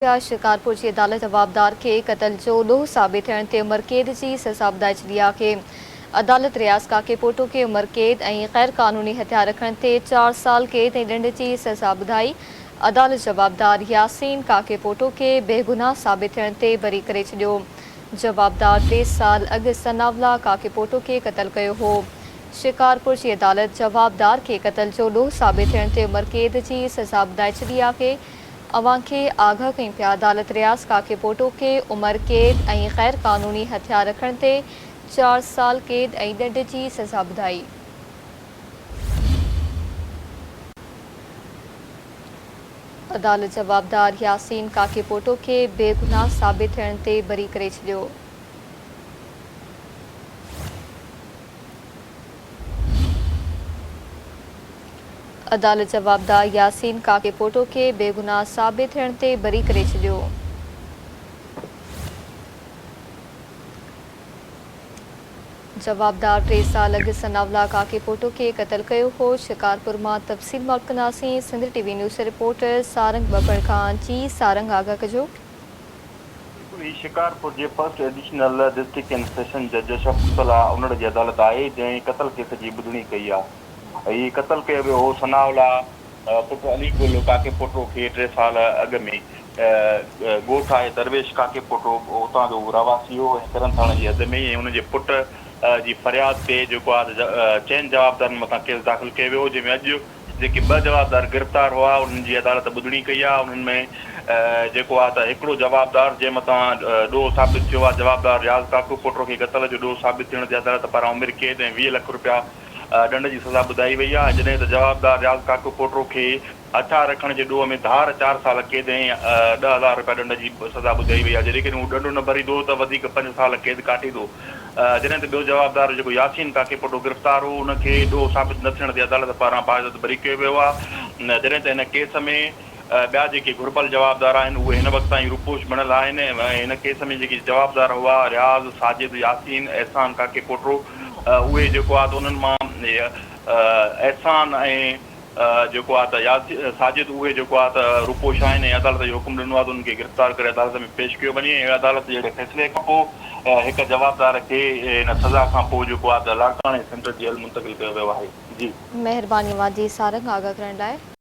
शिकारपुर की अदालत जवाबदार के कत्ल जो ॾोह साबित थियण ते उमर कैद की सज़ा ॿुधाए छॾी आहे। अदालत रियाज़ काके पोटो के उमर कैद ऐं गैर कानूनी हथियार रखण ते 4 साल कैद ऐं ॾंड की सज़ा ॿुधाई। अदालत जवाबदार यासीन काके पोटो के बेगुनाह साबित थियण ते बरी करे छॾियो। जवाबदार 3 साल अॻु सनावला काके पोटो के कत्ल कयो हो। शिकारपुर की अदालत जवाबदार के कत्ल जो ॾोह साबित थियण ते उमर कैद की सज़ा ॿुधाए छॾी आहे। अवां खे आगाह कयूं पिया अदालत रियाज़ काके पोटो के उमर कैद ऐं गैर कानूनी हथियार रखण ते 4 साल कैद ऐं ॾंड की सज़ा ॿुधाई। अदालत जवाबदार यासीन काके पोटो के बेगुनाह साबित थियण ते बरी करे छॾियो। अदालत जवाबदार यासीन काके पोटो के बेगुनाह साबित थियण ते बरी करे छॾियो। जवाबदार 3 साल अॻु सनावला काके पोटो के कत्ल कयो हो। शिकारपुर मां तफ़सील मालूम कंदासीं। Sindh TV news reporter Sarang बबड़ खान। जी सारंग, आगाह कजो। शिकारपुर के first additional district and session जज शफ़क़तुल्लाह उनड़ की अदालत है जैं कत्ल केस की ॿुधणी कई आहे। कत्ल कयो वियो हो सनावला पुट अली गुल काके पोटो के 3 साल अॻु में ॻोठ आहे दरवेश काके पोटो उतां जो रवासी हो करन थाणे जी हद में उनके पुट जी फरियाद ते जेको आहे चइनि जवाबदारनि मथां केस दाख़िल कयो वियो जंहिंमें अॼु जेके 2 जवाबदार गिरफ़्तार हुआ उन्हनि जी अदालत ॿुधणी कई आहे। उन्हनि में जेको आहे त हिकिड़ो जवाबदार जे मथां ॾोह साबित थियो आहे जवाबदार रियाज़ काको पोटो खे कत्ल जो ॾोह साबित थियण ते अदालत पारां उमिरि कैद ऐं 20 लाख रुपया ॾंड जी सज़ा ॿुधाई वई आहे। जॾहिं त जवाबदार रियाज़ काको पोटो खे हथियार रखण जे ॾोह में धार 4 साल कैद ऐं 10,000 रुपया ॾंड जी सज़ा ॿुधाई वई आहे। जॾहिं कि हू ॾंड न भरींदो त वधीक 5 साल कैद काटींदो। जॾहिं त ॿियो जवाबदार जेको यासीन काके पोटो गिरफ़्तार हो उनखे ॾोह साबित न थियण ते अदालत पारां बाज़त बरी कयो वियो आहे। जॾहिं त हिन केस में ॿिया जेके घुर्बल जवाबदार आहिनि उहे हिन वक़्त ताईं रुपोश बणियल आहिनि ऐं हिन केस में जेके जवाबदार हुआ रियाज़ साजिद यासीन एहसान काके पोटो उहे जेको आहे त उन्हनि मां एहसान ऐं जेको आहे त साजिद उहे जेको आहे त रुपोश आहिनि ऐं अदालत जो हुकुम ॾिनो आहे त उनखे गिरफ़्तार करे अदालत में पेश कयो वञे ऐं अदालत जे फ़ैसिले खां पोइ हिकु जवाबदार खे हिन सज़ा खां पोइ जेको आहे त लाड़काणे सेंट्रल जेल मुंतक़िल कयो वियो आहे। जी महिरबानी वादी सारंग, आगाह करण लाइ।